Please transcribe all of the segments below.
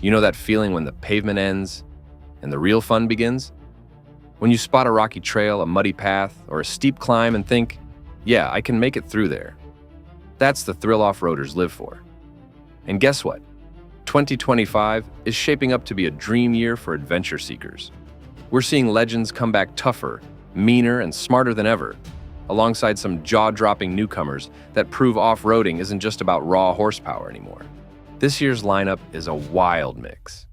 You know that feeling when the pavement ends and the real fun begins? When you spot a rocky trail, a muddy path, or a steep climb and think, yeah, I can make it through there. That's the thrill off-roaders live for. And guess what? 2025 is shaping up to be a dream year for adventure seekers. We're seeing legends come back tougher, meaner, and smarter than ever, alongside some jaw-dropping newcomers that prove off-roading isn't just about raw horsepower anymore. This year's lineup is a wild mix.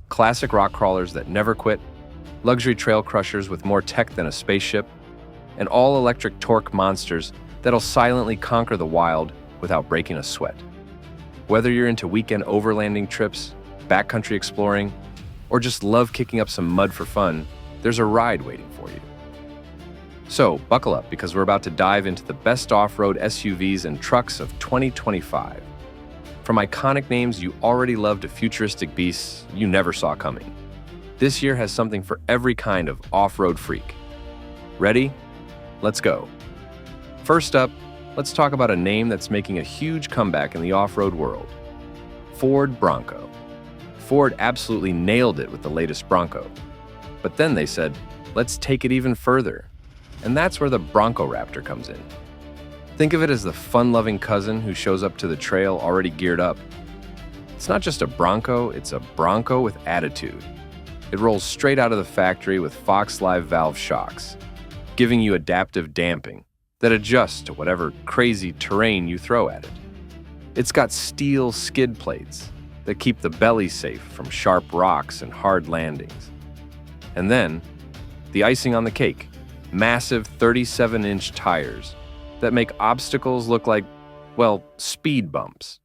Classic rock crawlers that never quit, luxury trail crushers with more tech than a spaceship, and all-electric torque monsters that'll silently conquer the wild without breaking a sweat. Whether you're into weekend overlanding trips, backcountry exploring, or just love kicking up some mud for fun, there's a ride waiting for you. So, buckle up because we're about to dive into the best off-road SUVs and trucks of 2025. From iconic names you already love to futuristic beasts you never saw coming. This year has something for every kind of off-road freak. Ready? Let's go. First up, let's talk about a name that's making a huge comeback in the off-road world. Ford Bronco. Ford absolutely nailed it with the latest Bronco. But then they said, let's take it even further. And that's where the Bronco Raptor comes in. Think of it as the fun-loving cousin who shows up to the trail already geared up. It's not just a Bronco, it's a Bronco with attitude. It rolls straight out of the factory with Fox Live valve shocks, giving you adaptive damping that adjusts to whatever crazy terrain you throw at it. It's got steel skid plates that keep the belly safe from sharp rocks and hard landings. And then, the icing on the cake, massive 37-inch tires that make obstacles look like, well, speed bumps.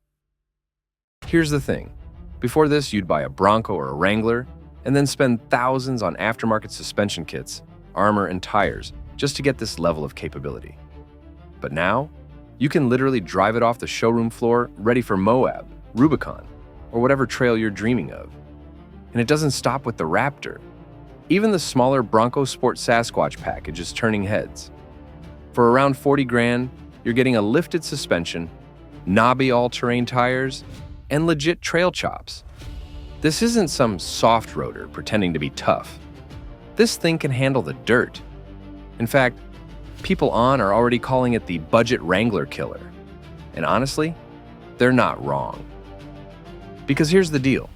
Here's the thing. Before this, you'd buy a Bronco or a Wrangler and then spend thousands on aftermarket suspension kits, armor, and tires just to get this level of capability. But now, you can literally drive it off the showroom floor ready for Moab, Rubicon, or whatever trail you're dreaming of. And it doesn't stop with the Raptor. Even the smaller Bronco Sport Sasquatch package is turning heads. For around 40 grand, you're getting a lifted suspension, knobby all-terrain tires, and legit trail chops. This isn't some soft roader pretending to be tough. This thing can handle the dirt. In fact, people are already calling it the budget Wrangler killer. And honestly, they're not wrong. Because here's the deal.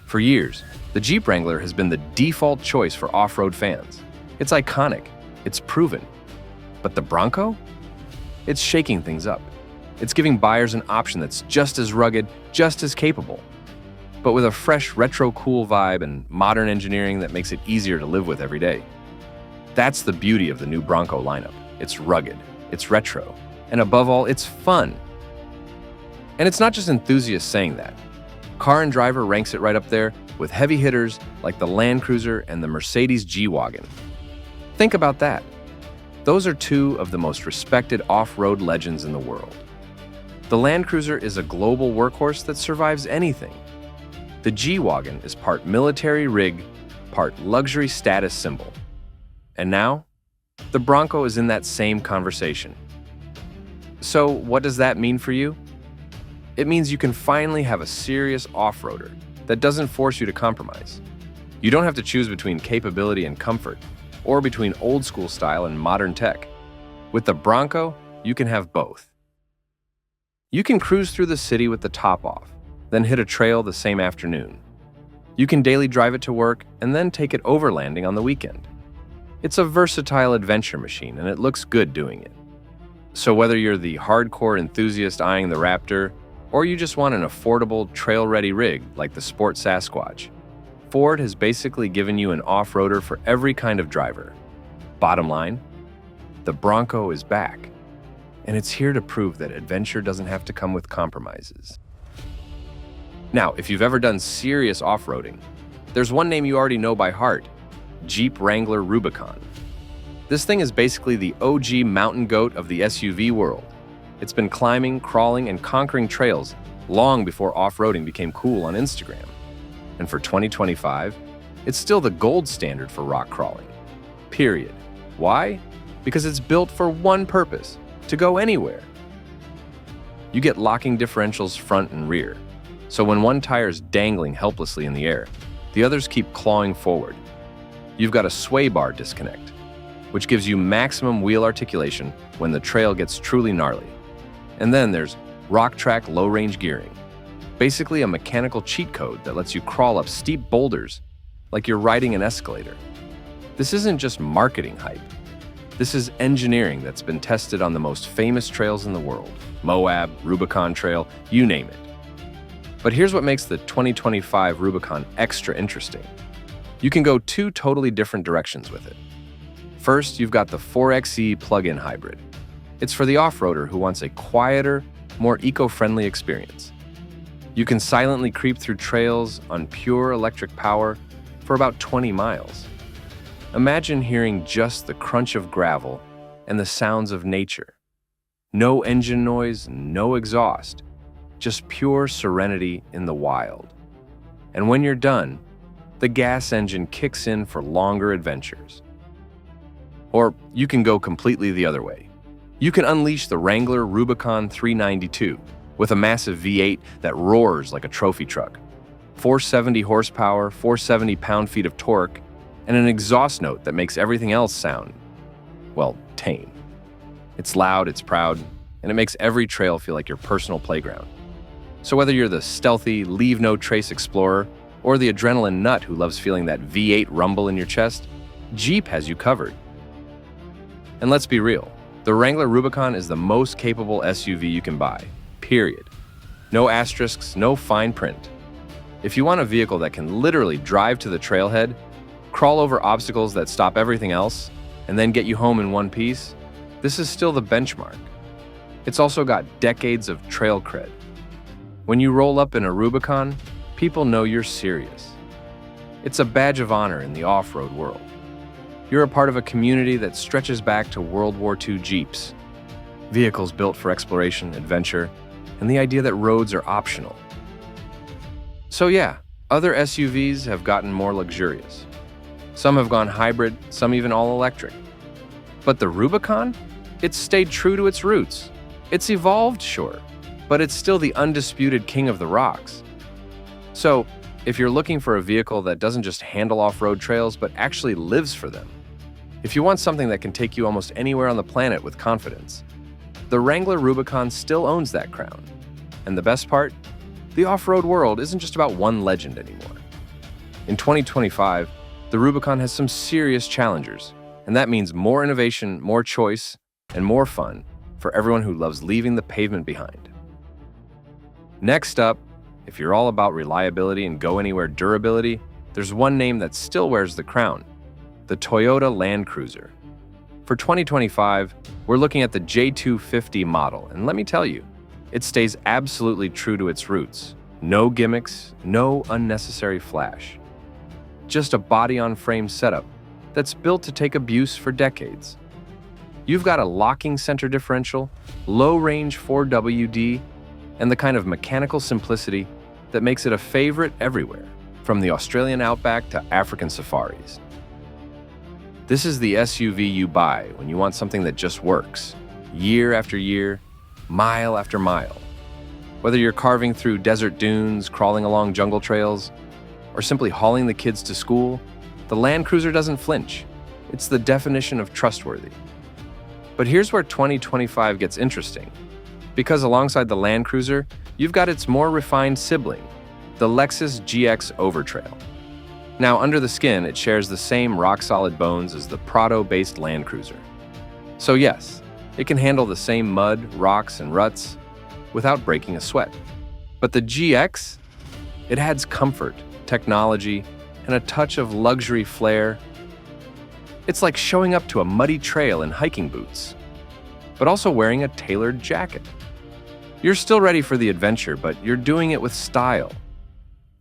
For years, the Jeep Wrangler has been the default choice for off-road fans. It's iconic, it's proven. But the Bronco? It's shaking things up. It's giving buyers an option that's just as rugged, just as capable, but with a fresh retro cool vibe and modern engineering that makes it easier to live with every day. That's the beauty of the new Bronco lineup. It's rugged, it's retro, and above all, it's fun. And it's not just enthusiasts saying that. Car and Driver ranks it right up there with heavy hitters like the Land Cruiser and the Mercedes G-Wagon. Think about that. Those are two of the most respected off-road legends in the world. The Land Cruiser is a global workhorse that survives anything. The G-Wagon is part military rig, part luxury status symbol. And now, the Bronco is in that same conversation. So what does that mean for you? It means you can finally have a serious off-roader that doesn't force you to compromise. You don't have to choose between capability and comfort, or between old-school style and modern tech. With the Bronco, you can have both. You can cruise through the city with the top off, then hit a trail the same afternoon. You can daily drive it to work and then take it overlanding on the weekend. It's a versatile adventure machine, and it looks good doing it. So whether you're the hardcore enthusiast eyeing the Raptor, or you just want an affordable, trail-ready rig like the Sport Sasquatch, Ford has basically given you an off-roader for every kind of driver. Bottom line, the Bronco is back, and it's here to prove that adventure doesn't have to come with compromises. Now, if you've ever done serious off-roading, there's one name you already know by heart: Jeep Wrangler Rubicon. This thing is basically the OG mountain goat of the SUV world. It's been climbing, crawling, and conquering trails long before off-roading became cool on Instagram. And for 2025, it's still the gold standard for rock crawling. Period. Why? Because it's built for one purpose: to go anywhere. You get locking differentials front and rear, So when one tire is dangling helplessly in the air, the others keep clawing forward. You've got a sway bar disconnect, which gives you maximum wheel articulation when the trail gets truly gnarly. And then there's rock track low-range gearing, basically a mechanical cheat code that lets you crawl up steep boulders like you're riding an escalator. This isn't just marketing hype. This is engineering that's been tested on the most famous trails in the world: Moab, Rubicon Trail, you name it. But here's what makes the 2025 Rubicon extra interesting. You can go two totally different directions with it. First, you've got the 4xe plug-in hybrid. It's for the off-roader who wants a quieter, more eco-friendly experience. You can silently creep through trails on pure electric power for about 20 miles. Imagine hearing just the crunch of gravel and the sounds of nature. No engine noise, no exhaust, just pure serenity in the wild. And when you're done, the gas engine kicks in for longer adventures. Or you can go completely the other way. You can unleash the Wrangler Rubicon 392 with a massive V8 that roars like a trophy truck, 470 horsepower, 470 pound-feet of torque, and an exhaust note that makes everything else sound, well, tame. It's loud, it's proud, and it makes every trail feel like your personal playground. So whether you're the stealthy, leave-no-trace explorer or the adrenaline nut who loves feeling that V8 rumble in your chest, Jeep has you covered. And let's be real, the Wrangler Rubicon is the most capable SUV you can buy, period. No asterisks, no fine print. If you want a vehicle that can literally drive to the trailhead, crawl over obstacles that stop everything else, and then get you home in one piece, this is still the benchmark. It's also got decades of trail cred. When you roll up in a Rubicon, people know you're serious. It's a badge of honor in the off-road world. You're a part of a community that stretches back to World War II Jeeps, vehicles built for exploration, adventure, and the idea that roads are optional. So yeah, other SUVs have gotten more luxurious. Some have gone hybrid, some even all electric. But the Rubicon? It's stayed true to its roots. It's evolved, sure, but it's still the undisputed king of the rocks. So, if you're looking for a vehicle that doesn't just handle off-road trails, but actually lives for them, if you want something that can take you almost anywhere on the planet with confidence, the Wrangler Rubicon still owns that crown. And the best part? The off-road world isn't just about one legend anymore. In 2025, the Rubicon has some serious challengers, and that means more innovation, more choice, and more fun for everyone who loves leaving the pavement behind. Next up, if you're all about reliability and go-anywhere durability, there's one name that still wears the crown: the Toyota Land Cruiser. For 2025, we're looking at the J250 model, and let me tell you, it stays absolutely true to its roots. No gimmicks, no unnecessary flash. Just a body-on-frame setup that's built to take abuse for decades. You've got a locking center differential, low-range 4WD, and the kind of mechanical simplicity that makes it a favorite everywhere, from the Australian outback to African safaris. This is the SUV you buy when you want something that just works, year after year, mile after mile. Whether you're carving through desert dunes, crawling along jungle trails, or simply hauling the kids to school, the Land Cruiser doesn't flinch. It's the definition of trustworthy. But here's where 2025 gets interesting. Because alongside the Land Cruiser, you've got its more refined sibling, the Lexus GX Overtrail. Now, under the skin, it shares the same rock-solid bones as the Prado-based Land Cruiser. So yes, it can handle the same mud, rocks, and ruts without breaking a sweat. But the GX? It adds comfort, technology, and a touch of luxury flair. It's like showing up to a muddy trail in hiking boots, but also wearing a tailored jacket. You're still ready for the adventure, but you're doing it with style.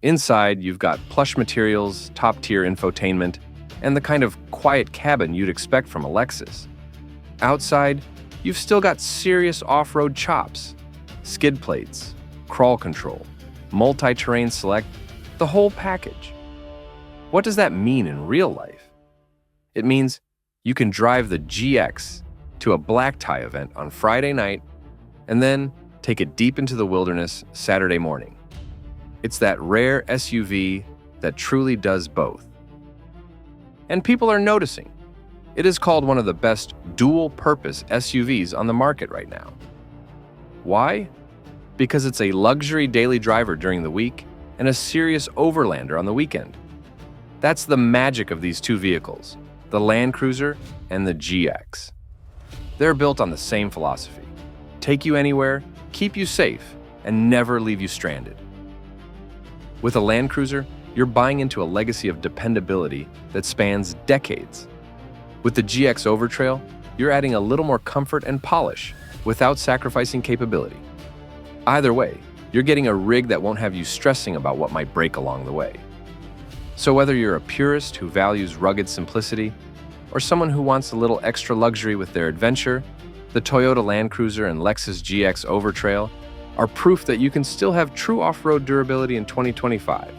Inside, you've got plush materials, top-tier infotainment, and the kind of quiet cabin you'd expect from a Lexus. Outside, you've still got serious off-road chops, skid plates, crawl control, multi-terrain select, the whole package. What does that mean in real life? It means you can drive the GX to a black tie event on Friday night and then take it deep into the wilderness Saturday morning. It's that rare SUV that truly does both. And people are noticing. It is called one of the best dual-purpose SUVs on the market right now. Why? Because it's a luxury daily driver during the week and a serious overlander on the weekend. That's the magic of these two vehicles, the Land Cruiser and the GX. They're built on the same philosophy: take you anywhere, keep you safe, and never leave you stranded. With a Land Cruiser, you're buying into a legacy of dependability that spans decades. With the GX Overtrail, you're adding a little more comfort and polish without sacrificing capability. Either way, you're getting a rig that won't have you stressing about what might break along the way. So whether you're a purist who values rugged simplicity or someone who wants a little extra luxury with their adventure, the Toyota Land Cruiser and Lexus GX Overtrail are proof that you can still have true off-road durability in 2025.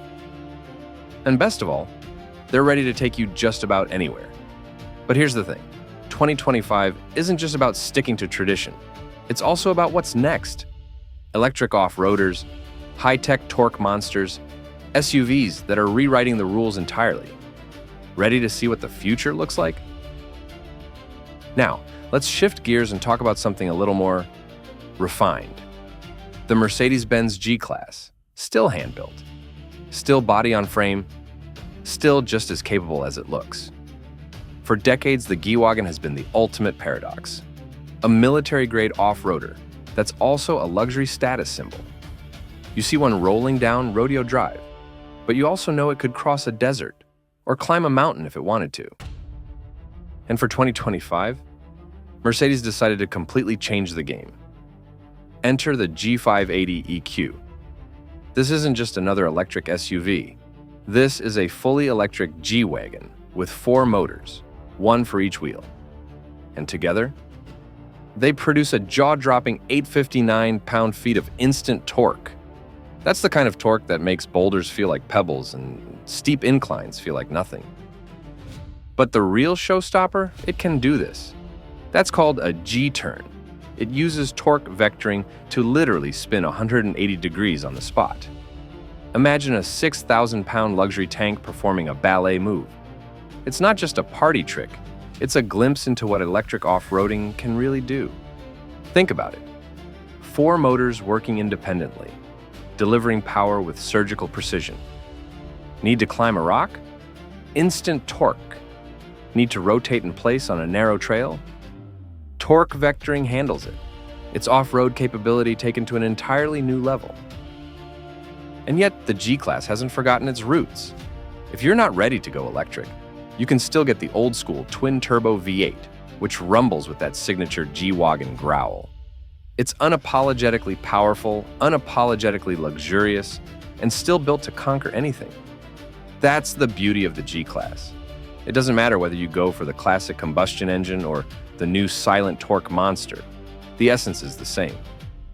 And best of all, they're ready to take you just about anywhere. But here's the thing, 2025 isn't just about sticking to tradition. It's also about what's next. Electric off-roaders, high-tech torque monsters, SUVs that are rewriting the rules entirely. Ready to see what the future looks like? Now, let's shift gears and talk about something a little more refined. The Mercedes-Benz GClass, still hand-built, still body-on-frame, still just as capable as it looks. For decades, the G-Wagon has been the ultimate paradox. A military-grade off-roader that's also a luxury status symbol. You see one rolling down Rodeo Drive, but you also know it could cross a desert or climb a mountain if it wanted to. And for 2025, Mercedes decided to completely change the game. Enter the G580 EQ. This isn't just another electric SUV. This is a fully electric G-Wagon with 4 motors, one for each wheel. And together, they produce a jaw-dropping 859 pound-feet of instant torque. That's the kind of torque that makes boulders feel like pebbles and steep inclines feel like nothing. But the real showstopper, it can do this. That's called a G-turn. It uses torque vectoring to literally spin 180 degrees on the spot. Imagine a 6,000-pound luxury tank performing a ballet move. It's not just a party trick, it's a glimpse into what electric off-roading can really do. Think about it. 4 motors working independently, delivering power with surgical precision. Need to climb a rock? Instant torque. Need to rotate in place on a narrow trail? Torque vectoring handles it. Its off-road capability taken to an entirely new level. And yet, the G-Class hasn't forgotten its roots. If you're not ready to go electric, you can still get the old-school twin-turbo V8, which rumbles with that signature G-Wagon growl. It's unapologetically powerful, unapologetically luxurious, and still built to conquer anything. That's the beauty of the G-Class. It doesn't matter whether you go for the classic combustion engine or the new silent torque monster. The essence is the same.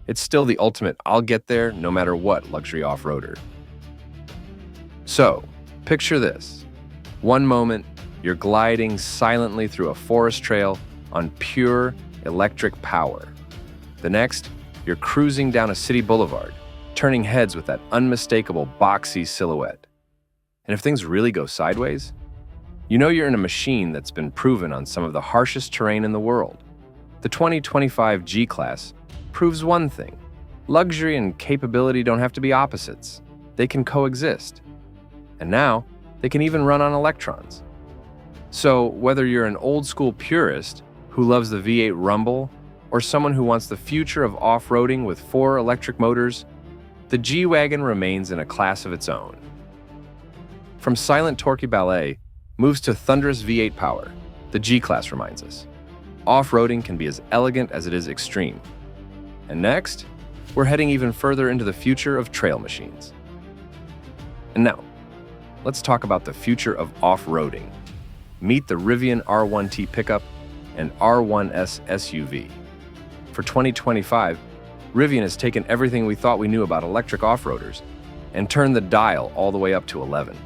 It's still the ultimate I'll get there no matter what luxury off-roader. So, picture this. One moment, you're gliding silently through a forest trail on pure electric power. The next, you're cruising down a city boulevard, turning heads with that unmistakable boxy silhouette. And if things really go sideways, you know you're in a machine that's been proven on some of the harshest terrain in the world. The 2025 G-Class proves one thing. Luxury and capability don't have to be opposites. They can coexist. And now, they can even run on electrons. So whether you're an old-school purist who loves the V8 rumble or someone who wants the future of off-roading with 4 electric motors, the G-Wagon remains in a class of its own. From silent torquey ballet moves to thunderous V8 power, the G-Class reminds us. Off-roading can be as elegant as it is extreme. And next, we're heading even further into the future of trail machines. And now, let's talk about the future of off-roading. Meet the Rivian R1T pickup and R1S SUV. For 2025, Rivian has taken everything we thought we knew about electric off-roaders and turned the dial all the way up to 11.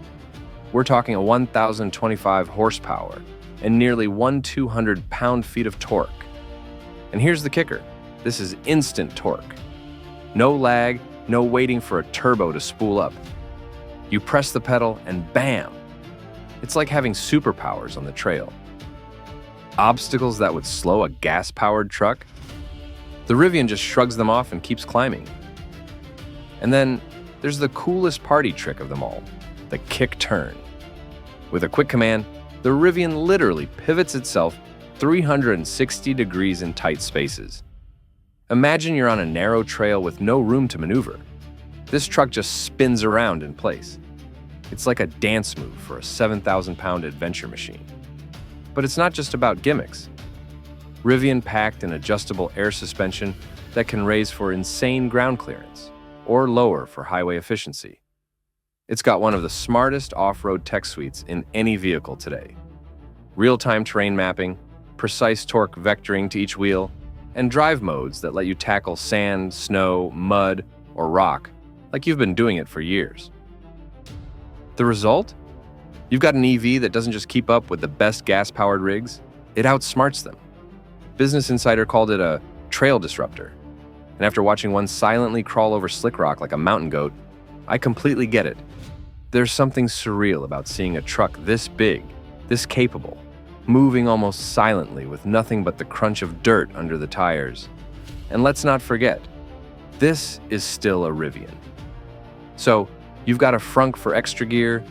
We're talking a 1,025 horsepower and nearly 1,200 pound-feet of torque. And here's the kicker. This is instant torque. No lag, No waiting for a turbo to spool up. You press the pedal and bam! It's like having superpowers on the trail. Obstacles that would slow a gas-powered truck? The Rivian just shrugs them off and keeps climbing. And then there's the coolest party trick of them all, the kick turn. With a quick command, the Rivian literally pivots itself 360 degrees in tight spaces. Imagine you're on a narrow trail with no room to maneuver. This truck just spins around in place. It's like a dance move for a 7,000-pound adventure machine. But it's not just about gimmicks. Rivian packed an adjustable air suspension that can raise for insane ground clearance or lower for highway efficiency. It's got one of the smartest off-road tech suites in any vehicle today. Real-time terrain mapping, precise torque vectoring to each wheel, and drive modes that let you tackle sand, snow, mud, or rock like you've been doing it for years. The result? You've got an EV that doesn't just keep up with the best gas-powered rigs, it outsmarts them. Business Insider called it a trail disruptor. And after watching one silently crawl over slick rock like a mountain goat, I completely get it. There's something surreal about seeing a truck this big, this capable, moving almost silently with nothing but the crunch of dirt under the tires. And let's not forget, this is still a Rivian. So, you've got a frunk for extra gear,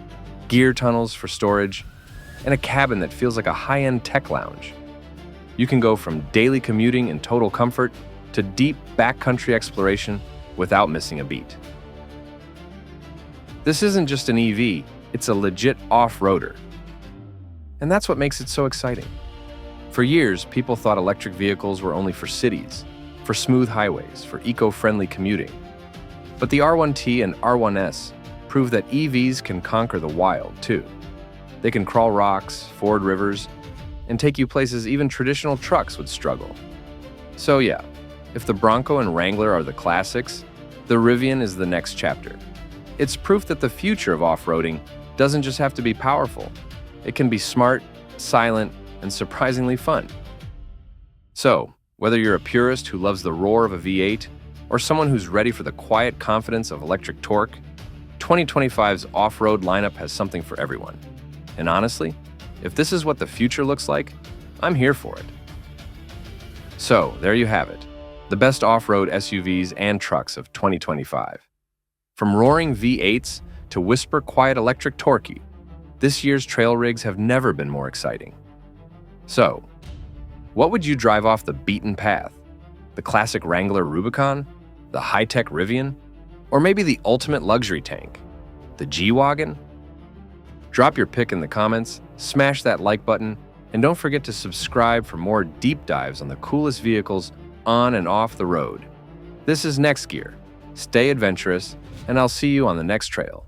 gear tunnels for storage, and a cabin that feels like a high-end tech lounge. You can go from daily commuting in total comfort to deep backcountry exploration without missing a beat. This isn't just an EV, it's a legit off-roader. And that's what makes it so exciting. For years, people thought electric vehicles were only for cities, for smooth highways, for eco-friendly commuting. But the R1T and R1S prove that EVs can conquer the wild, too. They can crawl rocks, ford rivers, and take you places even traditional trucks would struggle. So yeah, if the Bronco and Wrangler are the classics, the Rivian is the next chapter. It's proof that the future of off-roading doesn't just have to be powerful. It can be smart, silent, and surprisingly fun. So, whether you're a purist who loves the roar of a V8 or someone who's ready for the quiet confidence of electric torque, 2025's off-road lineup has something for everyone. And honestly, if this is what the future looks like, I'm here for it. So, there you have it, the best off-road SUVs and trucks of 2025. From roaring V8s to whisper-quiet electric torquey, this year's trail rigs have never been more exciting. So, what would you drive off the beaten path? The classic Wrangler Rubicon? The high-tech Rivian? Or maybe the ultimate luxury tank? The G-Wagon? Drop your pick in the comments, smash that like button, and don't forget to subscribe for more deep dives on the coolest vehicles on and off the road. This is NextGear. Stay adventurous, and I'll see you on the next trail.